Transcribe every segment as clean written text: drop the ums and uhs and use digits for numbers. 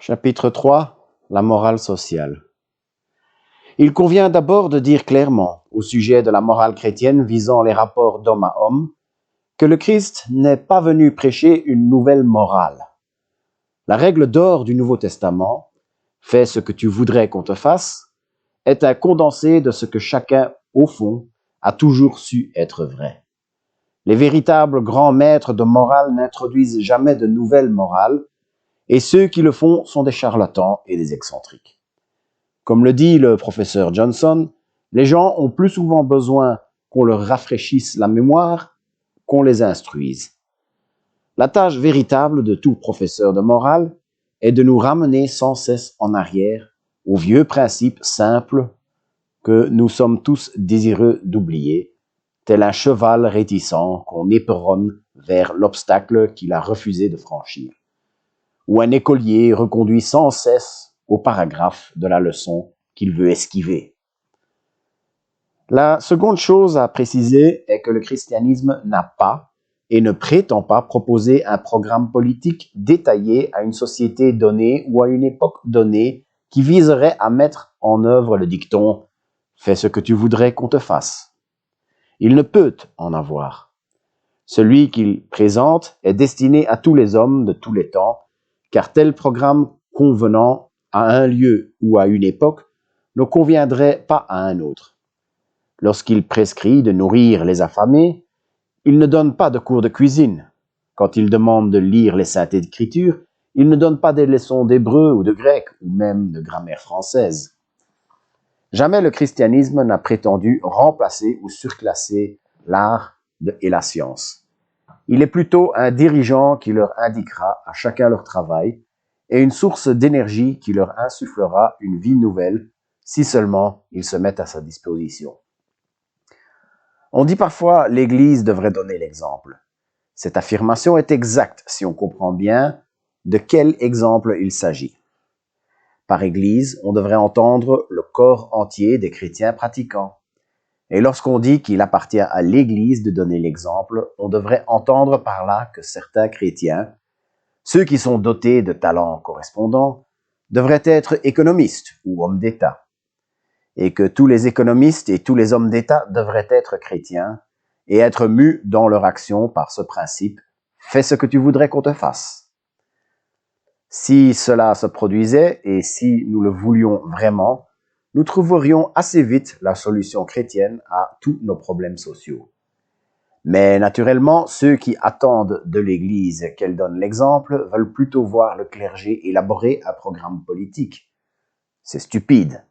Chapitre 3. La morale sociale. Il convient d'abord de dire clairement, au sujet de la morale chrétienne visant les rapports d'homme à homme, que le Christ n'est pas venu prêcher une nouvelle morale. La règle d'or du Nouveau Testament, fais ce que tu voudrais qu'on te fasse, est un condensé de ce que chacun, au fond, a toujours su être vrai. Les véritables grands maîtres de morale n'introduisent jamais de nouvelles morales, et ceux qui le font sont des charlatans et des excentriques. Comme le dit le professeur Johnson, les gens ont plus souvent besoin qu'on leur rafraîchisse la mémoire qu'on les instruise. La tâche véritable de tout professeur de morale est de nous ramener sans cesse en arrière aux vieux principes simples que nous sommes tous désireux d'oublier, tel un cheval réticent qu'on éperonne vers l'obstacle qu'il a refusé de franchir, ou un écolier reconduit sans cesse au paragraphe de la leçon qu'il veut esquiver. La seconde chose à préciser est que le christianisme n'a pas et ne prétend pas proposer un programme politique détaillé à une société donnée ou à une époque donnée qui viserait à mettre en œuvre le dicton « Fais ce que tu voudrais qu'on te fasse ». Il ne peut en avoir. Celui qu'il présente est destiné à tous les hommes de tous les temps, car tel programme convenant à un lieu ou à une époque ne conviendrait pas à un autre. Lorsqu'il prescrit de nourrir les affamés, il ne donne pas de cours de cuisine. Quand il demande de lire les Saintes Écritures, il ne donne pas des leçons d'hébreu ou de grec, ou même de grammaire française. Jamais le christianisme n'a prétendu remplacer ou surclasser l'art et la science. Il est plutôt un dirigeant qui leur indiquera à chacun leur travail et une source d'énergie qui leur insufflera une vie nouvelle si seulement ils se mettent à sa disposition. On dit parfois l'Église devrait donner l'exemple. Cette affirmation est exacte si on comprend bien de quel exemple il s'agit. Par Église, on devrait entendre le corps entier des chrétiens pratiquants. Et lorsqu'on dit qu'il appartient à l'Église de donner l'exemple, on devrait entendre par là que certains chrétiens, ceux qui sont dotés de talents correspondants, devraient être économistes ou hommes d'État, et que tous les économistes et tous les hommes d'État devraient être chrétiens et être mus dans leur action par ce principe « fais ce que tu voudrais qu'on te fasse ». Si cela se produisait et si nous le voulions vraiment, nous trouverions assez vite la solution chrétienne à tous nos problèmes sociaux. Mais naturellement, ceux qui attendent de l'Église qu'elle donne l'exemple veulent plutôt voir le clergé élaborer un programme politique. C'est stupide.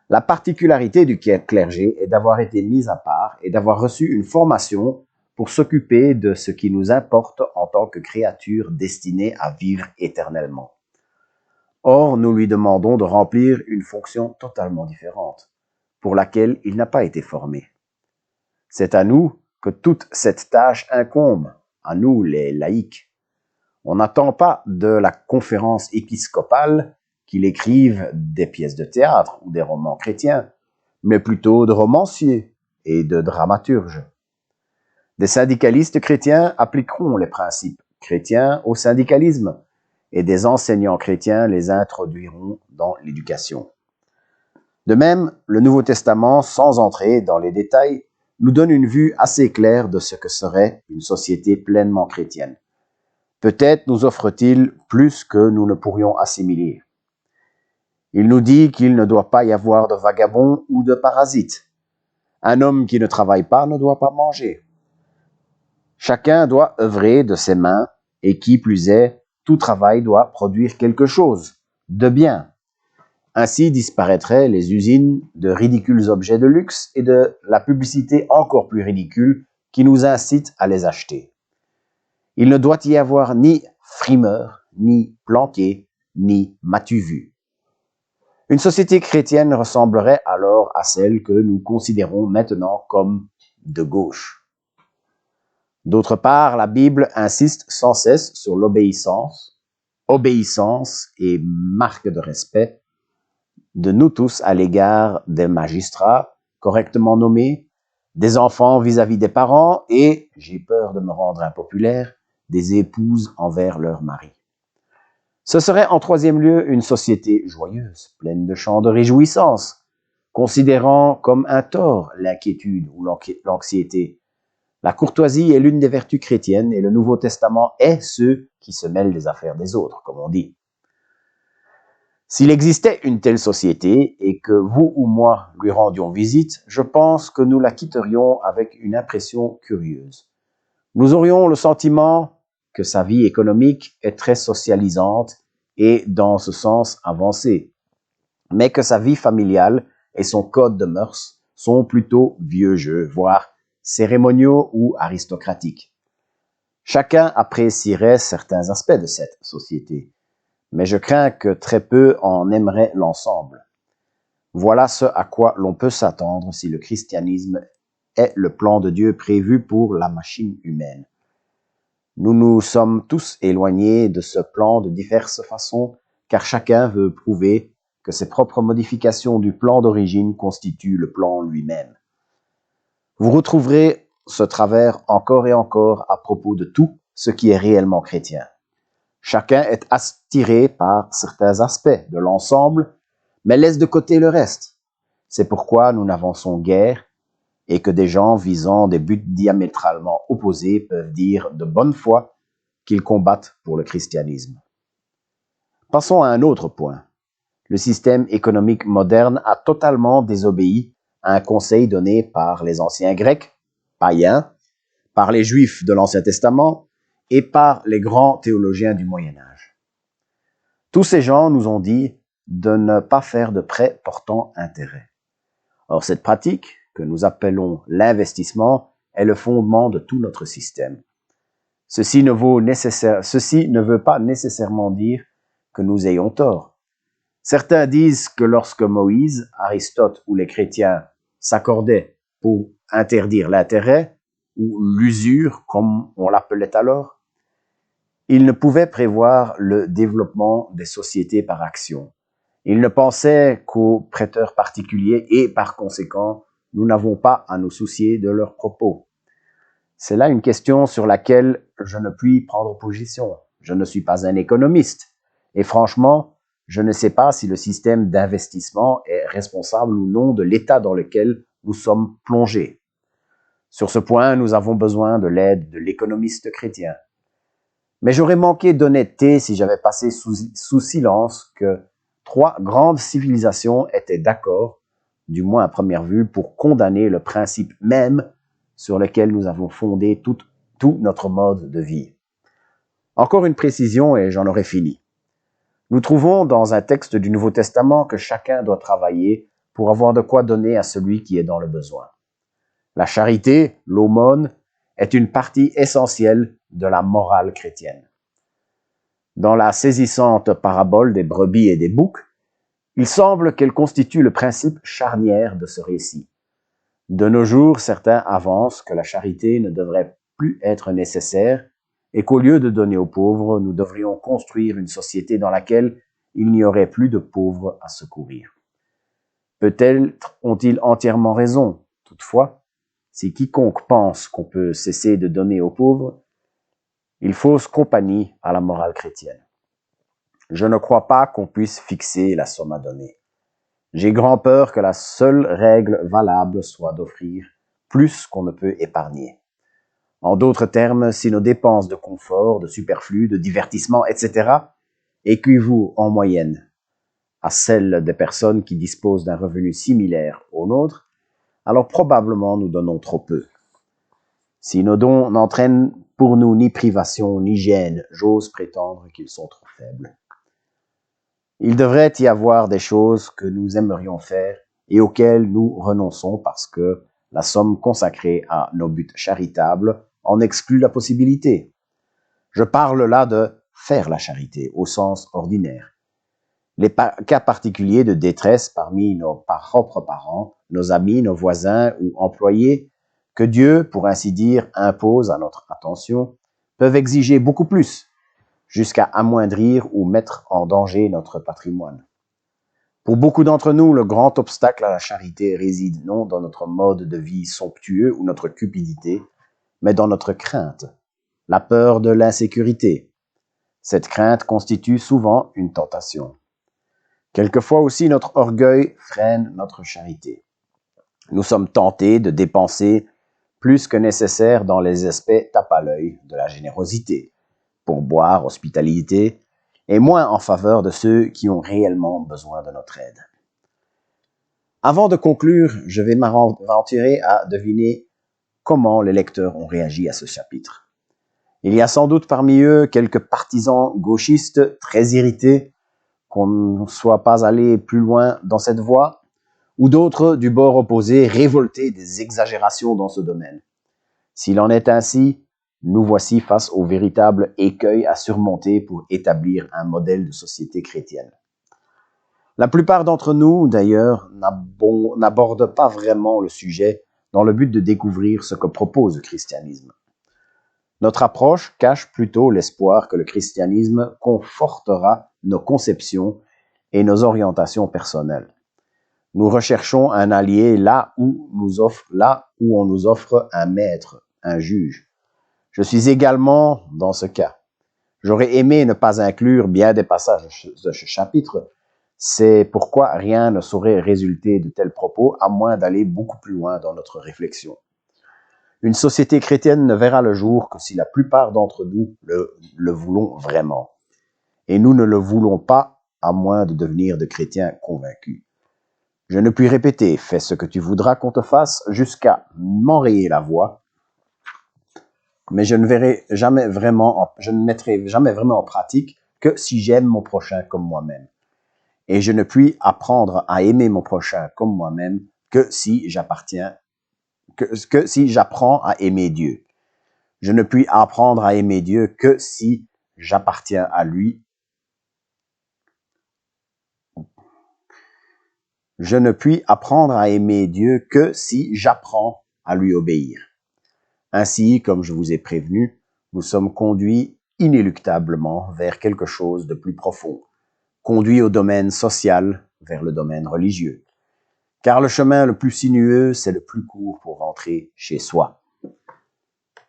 La particularité du clergé est d'avoir été mis à part et d'avoir reçu une formation pour s'occuper de ce qui nous importe en tant que créatures destinées à vivre éternellement. Or, nous lui demandons de remplir une fonction totalement différente, pour laquelle il n'a pas été formé. C'est à nous que toute cette tâche incombe, à nous les laïcs. On n'attend pas de la conférence épiscopale qu'il écrive des pièces de théâtre ou des romans chrétiens, mais plutôt de romanciers et de dramaturges. Des syndicalistes chrétiens appliqueront les principes chrétiens au syndicalisme, et des enseignants chrétiens les introduiront dans l'éducation. De même, le Nouveau Testament, sans entrer dans les détails, nous donne une vue assez claire de ce que serait une société pleinement chrétienne. Peut-être nous offre-t-il plus que nous ne pourrions assimiler. Il nous dit qu'il ne doit pas y avoir de vagabonds ou de parasites. Un homme qui ne travaille pas ne doit pas manger. Chacun doit œuvrer de ses mains, et qui plus est, tout travail doit produire quelque chose, de bien. Ainsi disparaîtraient les usines de ridicules objets de luxe et de la publicité encore plus ridicule qui nous incite à les acheter. Il ne doit y avoir ni frimeur, ni planqué, ni m'as-tu vu. Une société chrétienne ressemblerait alors à celle que nous considérons maintenant comme de gauche. D'autre part, la Bible insiste sans cesse sur l'obéissance, obéissance et marque de respect de nous tous à l'égard des magistrats correctement nommés, des enfants vis-à-vis des parents et, j'ai peur de me rendre impopulaire, des épouses envers leur mari. Ce serait en troisième lieu une société joyeuse, pleine de chants de réjouissance, considérant comme un tort l'inquiétude ou l'anxiété. La courtoisie est l'une des vertus chrétiennes et le Nouveau Testament est ceux qui se mêlent des affaires des autres, comme on dit. S'il existait une telle société et que vous ou moi lui rendions visite, je pense que nous la quitterions avec une impression curieuse. Nous aurions le sentiment que sa vie économique est très socialisante et dans ce sens avancée, mais que sa vie familiale et son code de mœurs sont plutôt vieux jeux, voire cérémoniaux ou aristocratiques. Chacun apprécierait certains aspects de cette société, mais je crains que très peu en aimeraient l'ensemble. Voilà ce à quoi l'on peut s'attendre si le christianisme est le plan de Dieu prévu pour la machine humaine. Nous nous sommes tous éloignés de ce plan de diverses façons, car chacun veut prouver que ses propres modifications du plan d'origine constituent le plan lui-même. Vous retrouverez ce travers encore et encore à propos de tout ce qui est réellement chrétien. Chacun est attiré par certains aspects de l'ensemble, mais laisse de côté le reste. C'est pourquoi nous n'avançons guère et que des gens visant des buts diamétralement opposés peuvent dire de bonne foi qu'ils combattent pour le christianisme. Passons à un autre point. Le système économique moderne a totalement désobéi à un conseil donné par les anciens Grecs, païens, par les Juifs de l'Ancien Testament et par les grands théologiens du Moyen Âge. Tous ces gens nous ont dit de ne pas faire de prêts portant intérêt. Or, cette pratique, que nous appelons l'investissement, est le fondement de tout notre système. Ceci ne veut pas nécessairement dire que nous ayons tort. Certains disent que lorsque Moïse, Aristote ou les chrétiens s'accordaient pour interdire l'intérêt, ou l'usure, comme on l'appelait alors, ils ne pouvaient prévoir le développement des sociétés par action. Ils ne pensaient qu'aux prêteurs particuliers et, par conséquent, nous n'avons pas à nous soucier de leurs propos. C'est là une question sur laquelle je ne puis prendre position. Je ne suis pas un économiste. Et franchement, je ne sais pas si le système d'investissement est responsable ou non de l'état dans lequel nous sommes plongés. Sur ce point, nous avons besoin de l'aide de l'économiste chrétien. Mais j'aurais manqué d'honnêteté si j'avais passé sous silence que 3 grandes civilisations étaient d'accord, du moins à première vue, pour condamner le principe même sur lequel nous avons fondé tout notre mode de vie. Encore une précision et j'en aurai fini. Nous trouvons dans un texte du Nouveau Testament que chacun doit travailler pour avoir de quoi donner à celui qui est dans le besoin. La charité, l'aumône, est une partie essentielle de la morale chrétienne. Dans la saisissante parabole des brebis et des boucs, il semble qu'elle constitue le principe charnière de ce récit. De nos jours, certains avancent que la charité ne devrait plus être nécessaire et qu'au lieu de donner aux pauvres, nous devrions construire une société dans laquelle il n'y aurait plus de pauvres à secourir. Peut-être ont-ils entièrement raison. Toutefois, si quiconque pense qu'on peut cesser de donner aux pauvres, il fausse compagnie à la morale chrétienne. Je ne crois pas qu'on puisse fixer la somme à donner. J'ai grand peur que la seule règle valable soit d'offrir plus qu'on ne peut épargner. En d'autres termes, si nos dépenses de confort, de superflu, de divertissement, etc. équivaut en moyenne à celles des personnes qui disposent d'un revenu similaire au nôtre, alors probablement nous donnons trop peu. Si nos dons n'entraînent pour nous ni privation ni gêne, j'ose prétendre qu'ils sont trop faibles. Il devrait y avoir des choses que nous aimerions faire et auxquelles nous renonçons parce que la somme consacrée à nos buts charitables en exclut la possibilité. Je parle là de faire la charité au sens ordinaire. Les cas particuliers de détresse parmi nos propres parents, nos amis, nos voisins ou employés, que Dieu, pour ainsi dire, impose à notre attention, peuvent exiger beaucoup plus, jusqu'à amoindrir ou mettre en danger notre patrimoine. Pour beaucoup d'entre nous, le grand obstacle à la charité réside non dans notre mode de vie somptueux ou notre cupidité, mais dans notre crainte, la peur de l'insécurité. Cette crainte constitue souvent une tentation. Quelquefois aussi, notre orgueil freine notre charité. Nous sommes tentés de dépenser plus que nécessaire dans les aspects tape à l'œil de la générosité, pourboire, hospitalité, et moins en faveur de ceux qui ont réellement besoin de notre aide. Avant de conclure, je vais m'aventurer à deviner comment les lecteurs ont réagi à ce chapitre. Il y a sans doute parmi eux quelques partisans gauchistes très irrités qu'on ne soit pas allé plus loin dans cette voie, ou d'autres du bord opposé révoltés des exagérations dans ce domaine. S'il en est ainsi, nous voici face au véritable écueil à surmonter pour établir un modèle de société chrétienne. La plupart d'entre nous, d'ailleurs, n'abordent pas vraiment le sujet dans le but de découvrir ce que propose le christianisme. Notre approche cache plutôt l'espoir que le christianisme confortera nos conceptions et nos orientations personnelles. Nous recherchons un allié là où on nous offre un maître, un juge. Je suis également dans ce cas. J'aurais aimé ne pas inclure bien des passages de ce chapitre. C'est pourquoi rien ne saurait résulter de tels propos, à moins d'aller beaucoup plus loin dans notre réflexion. Une société chrétienne ne verra le jour que si la plupart d'entre nous le voulons vraiment. Et nous ne le voulons pas, à moins de devenir de chrétiens convaincus. Je ne puis répéter « fais ce que tu voudras qu'on te fasse » jusqu'à m'enrayer la voix, mais je ne mettrai jamais vraiment en pratique que si j'aime mon prochain comme moi-même. Et je ne puis apprendre à aimer mon prochain comme moi-même que si j'apprends à aimer Dieu. Je ne puis apprendre à aimer Dieu que si j'appartiens à lui. Je ne puis apprendre à aimer Dieu que si j'apprends à lui obéir. Ainsi, comme je vous ai prévenu, nous sommes conduits inéluctablement vers quelque chose de plus profond, conduits au domaine social vers le domaine religieux. Car le chemin le plus sinueux, c'est le plus court pour rentrer chez soi.